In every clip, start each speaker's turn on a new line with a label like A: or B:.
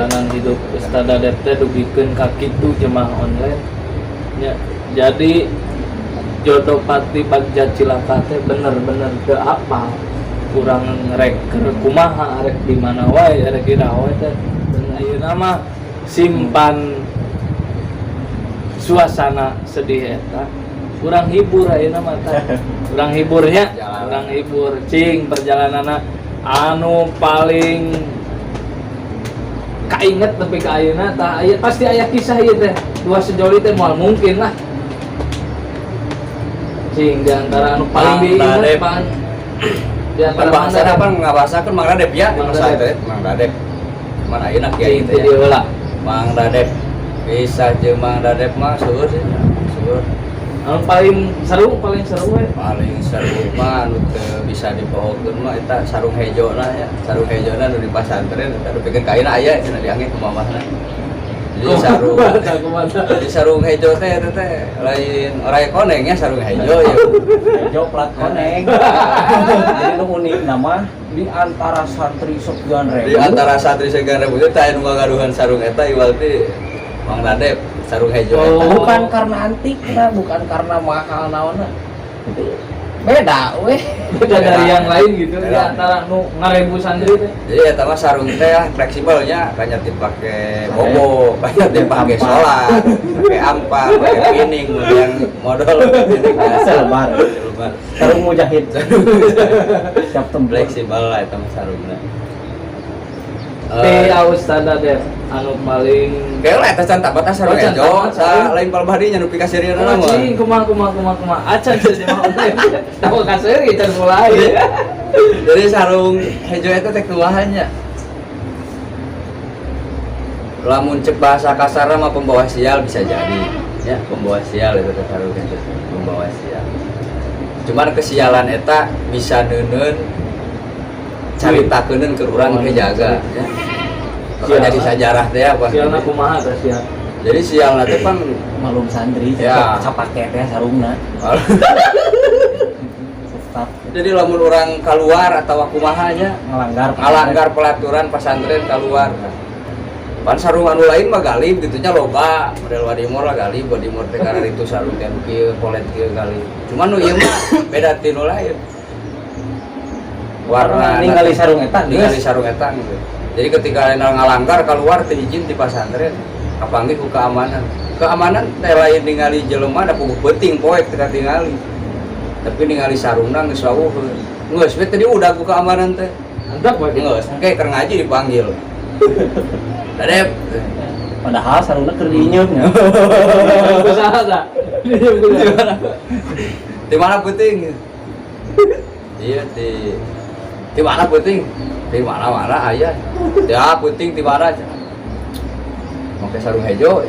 A: perjalanan hidup Ustaz Dadep teh dugikeun ka kitu jemaah online nya. Jadi jodoh pati bagja cilaka teh bener-bener teu apal. Kurang rek kumaha rek di mana wae rek iraha wae teh. Ayeuna mah simpan suasana sedih eta. Kurang hibur ayeuna mah tah. Kurang hiburnya, kurang hibur cing perjalananna anu paling kainget tapi ka ayeuna tah aya pasti aya kisah ieu teh. Dua sejoli teh moal mungkin lah. Cing di antara anu paling diinget pan di antara
B: bahasa apa ngabasakeun Mang Dadep ya di masa teh Mang Dadep. Mana ayeuna kiai teh.
A: Jadi heula.
B: Mang Dadep bisa jeung Mang Dadep mah seueur sih. Seueur.
A: Anu paling seru we.
B: Paling seru mah anu teu bisa dipohokeun mah eta sarung hejona ya. Sarung hejona nu di pasantren eta dipikeun ka ayeuna aya cenah diangge ku mamahna. Jadi sarung hejo teh eta teh lain orai koneng ya sarung hejo ya.
C: Hejo plat koneng. Jadi nu unik nama di antara santri sekian ribu.
B: Di antara santri sekian ribu teh aya nu ngagaduhan sarung eta iwal teh Mang Dadep sarung hejo eta.
C: Bukan karena antik nah, bukan karena mahal naonna. Beda weh.
A: Beda dari yang lain gitu di antara nu ngarebu santri teh.
B: Jadi eta mah sarung teh fleksibelnya banyak dipake bobo, banyak dipake sholat, pakai ampar, pakai pining yang modal pining biasa
C: Lebar. Sarung mujahid. Siap tempel.
B: Fleksibel lah eta mah sarungna.
A: Teh Ustaz Dadep anu paling
B: kayak lah eta can tabat sarung hejo, lain palbadinya nu pika sirieuna mah.
A: cing kumaha acan saja mah tahu ka seuri can mulai.
B: Jadi sarung hejo eta teh kumaha lamun cek bahasa kasarna mah pembawa sial bisa jadi ya, pembawa sial itu teh sarung hejo, pembawa sial. Cuman kesialan eta bisa neuneun caritakeun ke urang ke jaga ya. Maka jadi sejarah teh apa?
A: Sialna kumaha teh sial.
B: Jadi sialna teh pan
C: Malum santri
B: ya.
C: Capake teh sarungna.
B: Jadi lamun orang keluar atau kumaha nya ngalanggar pelaturan pesantren keluar. Pan sarung anu lain mah galib gitu nya loba, model wadimor lah galib, wadimor teh karena itu sarung teh kieu polet kieu galib. Cuman nu ieu mah beda ti nu lain. Warna
C: ningali sarung eta
B: gitu. Jadi ketika ngalanggar keluar teh izin di pesantren kapanggih ku keamanan. Keamanan teh lain ningali jelema da puguh peuting poek teh tingali. Tapi ningali sarungna geus wawuh. Geus we tadi udah ku keamanan teh.
A: Antep we
B: Geus engke keur ngaji dipanggil. Dadep.
C: Padahal sarungna keur diinyeum nya.
A: Usaha tah.
B: Di mana peuting? Iya di mana peuting? Di mana aya. Ya peuting di mana? Make sarung hejo.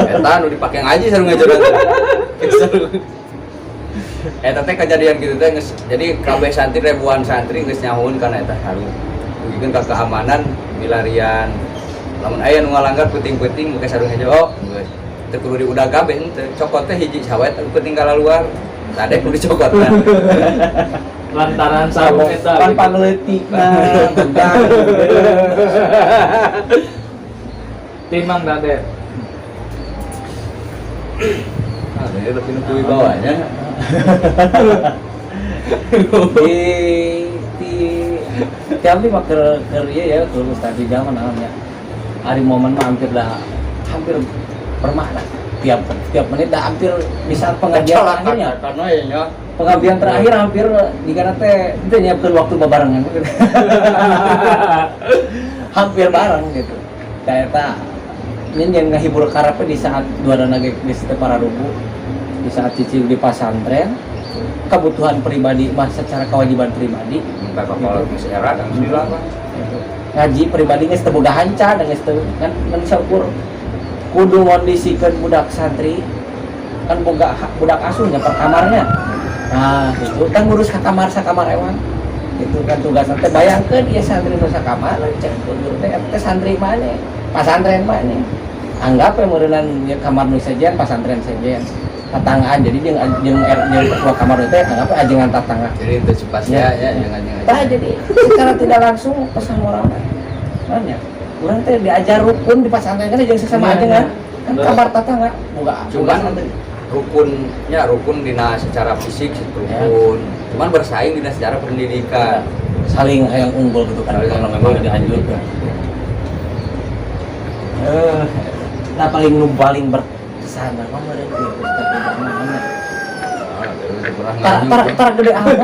B: Eta nu dipake ngaji sarung hejo teh. Eta teh kejadian gitu teh jadi kabeh santri ribuan santri geus nyahoun kana eta sarung. Dugikeun ka keamanan milarian. Lamun aya nu ngalanggar peuting-peuting make sarung hejo geus. Teu kudu diudag kabeh teh. Cokot teh hiji sawet peuting ka luar. Tade kudu dicokotna.
A: Lantaran sarung eta
C: pan panleutikna begang.
A: Timang Dadep.
B: Ada tapi nu kuwi bawanya.
C: Tiap mah keur ieu ya keur Ustaz Rijal mah naonnya. Hari momen mah hampir bermakna. Tiap menit dah hampir bisa pengajian terakhirnya.
B: Karena ya
C: Pengabdian terakhir hampir dikana teh itu nyiapkeun waktu bebarengan. Hampir bareng gitu. Kayak eta nyen ngahibur karepe di saat duadana geus teu para rubu. Di saat cicil di pesantren, kebutuhan pribadi mah secara kewajiban pribadi
B: minta kepala masyarakat dan bilang
C: ngaji pribadi geus teu boga hanca dan geus teu kan saukur kudu ngondisikeun budak santri kan boga budak asuhnya per kamarnya. Nah, itu kan ngurus ka kamar sakamar ewan. Itu kan tugas teh bayangkeun ieu santri nu sakamar cek kudu teh santri mana? Pasantren mana? Anggap we meureunnan kamar nu sajian pasantren sajian. Tatanggaan jadi jeung ketua kamar itu anggap ajengan tatangga.
B: Jadi antisipasinya ya jangan.
C: Tah jadi secara tidak langsung pesan moral banyak. Urang teh diajar rukun di pesantren kan jeung sesama aja kan. Kan kabar tetangga boga
B: Cuman
C: santri.
B: rukun dina secara fisik rukun. Cuman bersaing dina secara pendidikan.
C: Saling hayang unggul gitu kan
B: Saling
C: kalau
B: hayang
C: memang
B: unggul.
C: dianjurkan. Nah paling berkesan apa meureun ieu Ustaz Ujang tar gede amat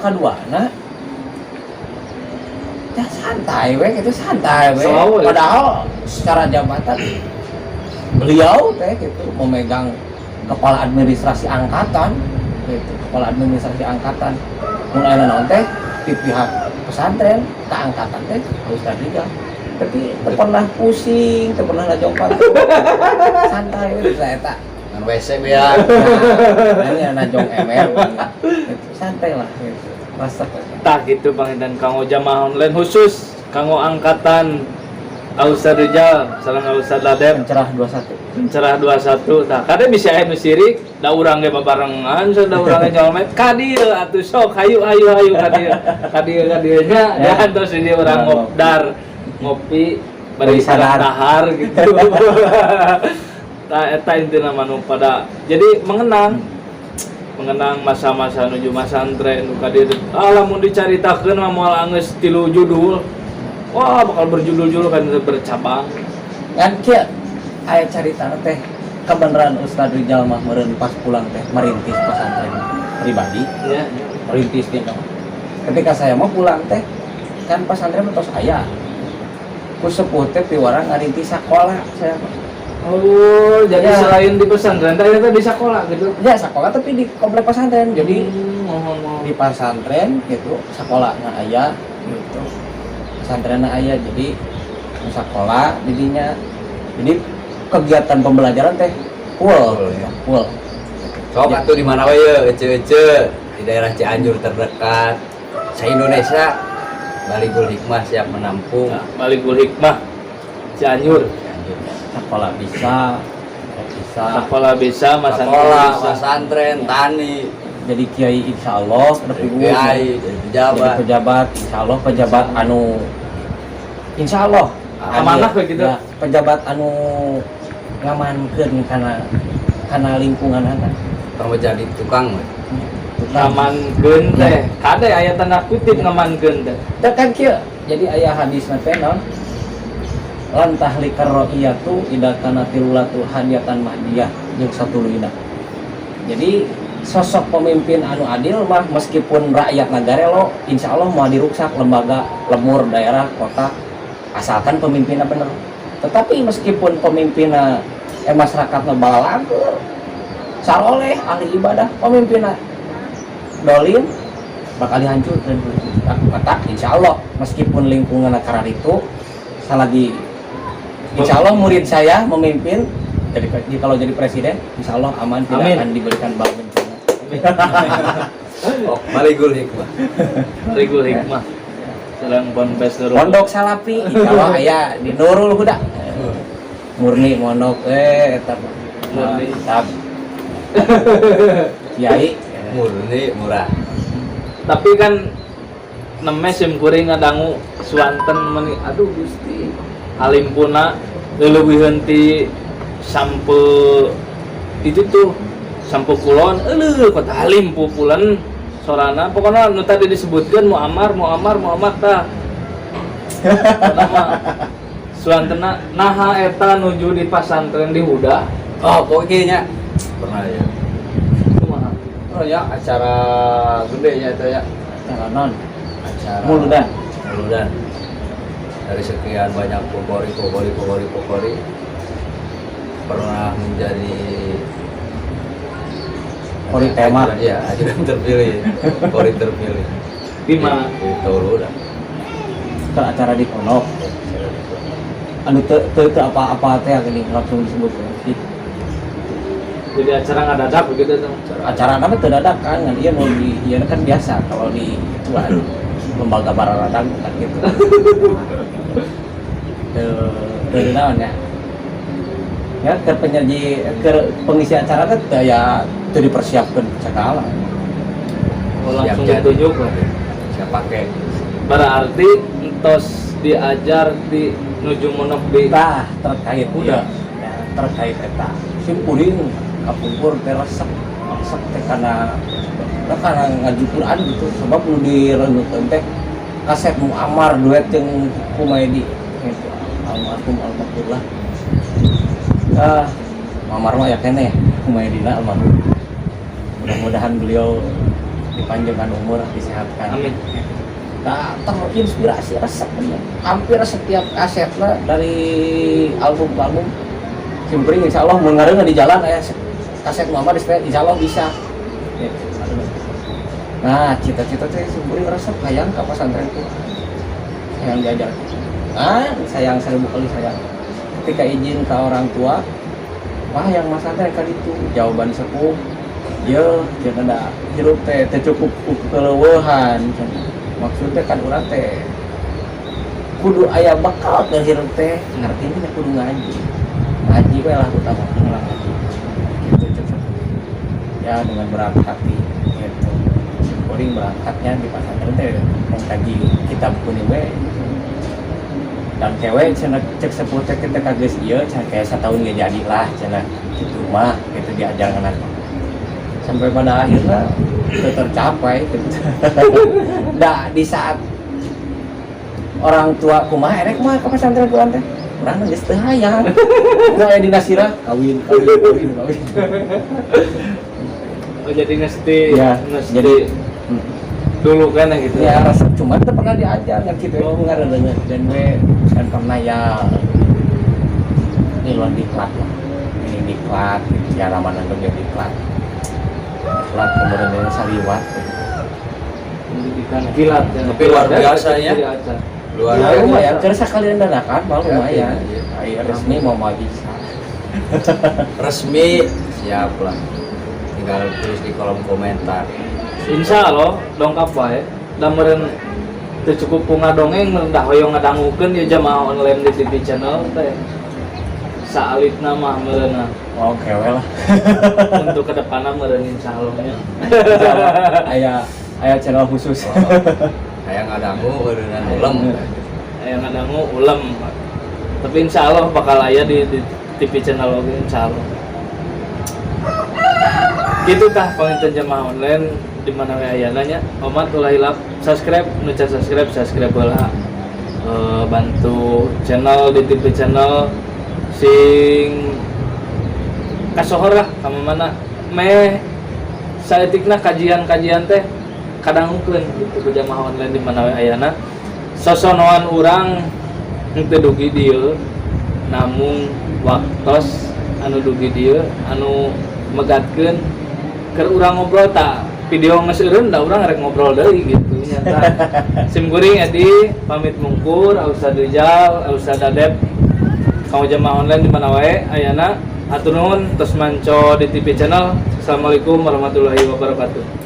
C: kaduana ya santai we gitu santai we
A: Selalu ya.
C: padahal secara jabatan beliau teh gitu memegang kepala administrasi angkatan gitu kepala administrasi angkatan mun aya naon teh di pihak pesantren ke angkatan teh Ustaz Rijal tapi teu pernah pusing teu pernah ngajongkang santai we saya tak
B: Ngan WC ya.
C: hanya najong ML santai lah gitu. Rasa
A: Tah gitu Bang dan kanggo jamaah online khusus kanggo angkatan Ustaz Rijal sareng Ustaz Ladep
C: pencerah 21
A: pencerah 21 tah kade bisa aya nu sirik da urang ge babarengan da urang ge nyolmet ka dieu atuh sok hayu ka dieu nya dan terus di urang ngobdar ngopi bari
C: sadar.
A: dahar gitu tah eta intina manu pada jadi mengenang masa-masa nuju masantren nu ka dieu lamun dicaritakeun mah moal geus 3 judul wah bakal berjudul-judul kan bercabang
C: kan kieu aya carita teh kebenaran Ustaz Rijal mah meureun pas pulang teh merintis pesantren pribadi
A: ya
C: merintis gitu ketika saya mau pulang teh kan pesantren tos aya ku sepuh teh piwarang ngarintis sakola saya
A: oh jadi
C: Ya.
A: selain di pesantren ternyata di sekolah gitu
C: ya sakola tapi di komplek pesantren jadi
A: mohon
C: di pesantren gitu sekolahnya aya gitu pesantrennya aya jadi sekolah didinya jadi kegiatan pembelajaran teh full
B: Ya.
C: full
B: Sok atuh di mana we ye ece-ece di daerah Cianjur terdekat. Se-Indonesia Baligul Hikmah siap menampung.
A: nah, Baligul Hikmah Cianjur
B: Cianjur.
C: sekolah bisa
A: sekolah bisa masantren
B: Sekolah,
A: bisa
B: pesantren, tani,
C: jadi kiai insyaallah
B: kiai, jadi
C: jadi
B: pejabat.
C: pejabat insyaallah pejabat anu insyaallah
A: amanah we gitu
C: ya, pejabat anu ngamankeun kana lingkungan ana
B: Kamu jadi tukang we.
A: ngamankeun teh kade aya tanda kutip ngamankeun teh
C: teh kan kieu jadi aya hadisna teh naon lan tahlikar ra'iyatu idza kana tilulatul hadiyatan mahdiyah jeung satuluina jadi sosok pemimpin anu adil mah meskipun rakyat nagara lo insyaallah mau diruksak lembaga lemur daerah kota asalkan pemimpinnya bener tetapi meskipun pemimpinnya masyarakatnya balalangkeur saroleh ahli ibadah pemimpinnya dolim bakal dihancurkan maka insyaallah meskipun lingkungan akaran itu selagi insyaallah murid saya memimpin jadi kalau jadi presiden insyaallah aman tidak
A: Amin.
C: akan diberikan bal bencana
B: Oh, Baligul Hikmah.
A: Baligul Hikmah sedang ponpes Nurul
C: pondok salapi insyaallah aya di Nurul Huda murni mondok eta
A: Murni.
C: tab kiai
B: Murni murah.
A: tapi kan nemes sim kuring ngadangu suanten meni aduh Gusti halimpuna leuweuheun ti sampe itu tuh sampe kulon kota halim pupulan sorana pokoknya nu tadi disebutkeun Muammar tah nama suantena naha eta nuju di pasantren di Huda
B: Oh, pokoknya pernah ya.
A: kumaha
B: Oh ya, acara gede ya itu ya.
C: calonon
B: Acara
C: muludan
B: Muludan. Dari sekian banyak pokori pernah menjadi
C: Pokori tema.
B: Iya, ajudan terpilih. Pokori terpilih.
A: di mana
B: Di Muludan.
C: ke acara di pondok anu teu apa-apa teh gini langsung disebut
A: jadi acara ngadadak begitu tuh
C: acara nama teu dadakan kan ieu nu di ieu kan biasa kalau di ituan lembaga bararadang kan gitu teu naon ya ya ke penyaji ke pengisi acara teh teu ya teu dipersiapkeun sakala
A: langsung
B: Siap jadi.
A: ditunjuk lah
B: Saya pakai
A: berarti entos diajar di nuju menepi
C: Tah terkait
A: Iya.
C: ya, terkait eta simpuling kapungkur teh resep teh karena ngaji Quran gitu sebab nu direnungkeun teh kaset Muammar duet jeung Humaydi gitu almarhum almarhumlah Muammar mah ya kene Humaydina almarhum mudah-mudahan beliau dipanjangkan umur disehatkan
A: amin.
C: nah terinspirasi resep hampir setiap kasetnya dari album simpring insya Allah mengarang di jalan kaset Muammar insya Allah bisa gitu. Nah cita-cita saya simpring resep hayang ke pesantren itu yang diajar sayang 1000 kali sayang ketika izin ke orang tua wah yang mas antren kan itu jawaban sepuh ya jangan ada hirup teh cukup keleueuhan maksudnya kan urang teh kudu aya bekal ke hirup teh ngartinya kudu ngaji we lah utama ngaji gitu cocok ya dengan berat hati gitu simpulin berangkatnya di pesantren teh mengkaji kitab kuning we dan cewek cenah cek sepuh teh kita kageus ieu cenah kayak 1 tahun gak jadilah cenah kitu mah gitu diajar anak sampai pada akhirnya itu tercapai gitu. Nah di saat orang tua kumaha erek mah ke pesantren Quran teh urang geus teu hayang nu aya di nasirah kawin
A: Oh jadi ngesti
C: ya jadi
A: dulu kan gitu
C: ya rasa cuma teu pernah diajar kan kitu ngareungeun dan we kan pernah ya ini lo diklat lah ini diklat gitu ya ramanan tuh diklat kemudian saliwat
A: pendidikan kilat ya.
B: Tapi luar biasa ya. Luar
C: ya
B: biasa.
C: lumayan kerasa kalian dadakan malah lumayan
B: Iya.
C: resmi mau bisa
B: Resmi siap lah. Tinggal tulis di kolom komentar.
A: Insya Allah dongkap wae da meureun teu cukup punga dongeng da hoyong ngadangukeun ya jamaah online di TV channel teh saalitna mah meureunna
C: oke lah
A: untuk kedepannya meureun insya Allah-nya
C: aya channel khusus
B: Kayak ngadangu berenang ulam.
A: yang ngadangu ulem tapi insya Allah bakal aya di TV channel oge insya Allah gitu tah panginten jamaah online di mana we aya nya omat ulah hilap subscribe nu can subscribe heula bantu channel di TV channel sing kasohor lah kama mana meh saeutikna kajian-kajian teh kadangkeun gitu ku jamaah online di mana we ayana sosonoan urang henteu dugi dieu namun waktos anu dugi dieu anu megatkeun keur urang ngobrol tak video geus eureun da urang rek ngobrol deui gitu nyata sim kuring edi pamit mungkur Ustaz Rizal Ustaz Dadep kamu jamaah online di mana wae ayana atur nuhun tos manco di TV channel. Assalamualaikum warahmatullahi wabarakatuh.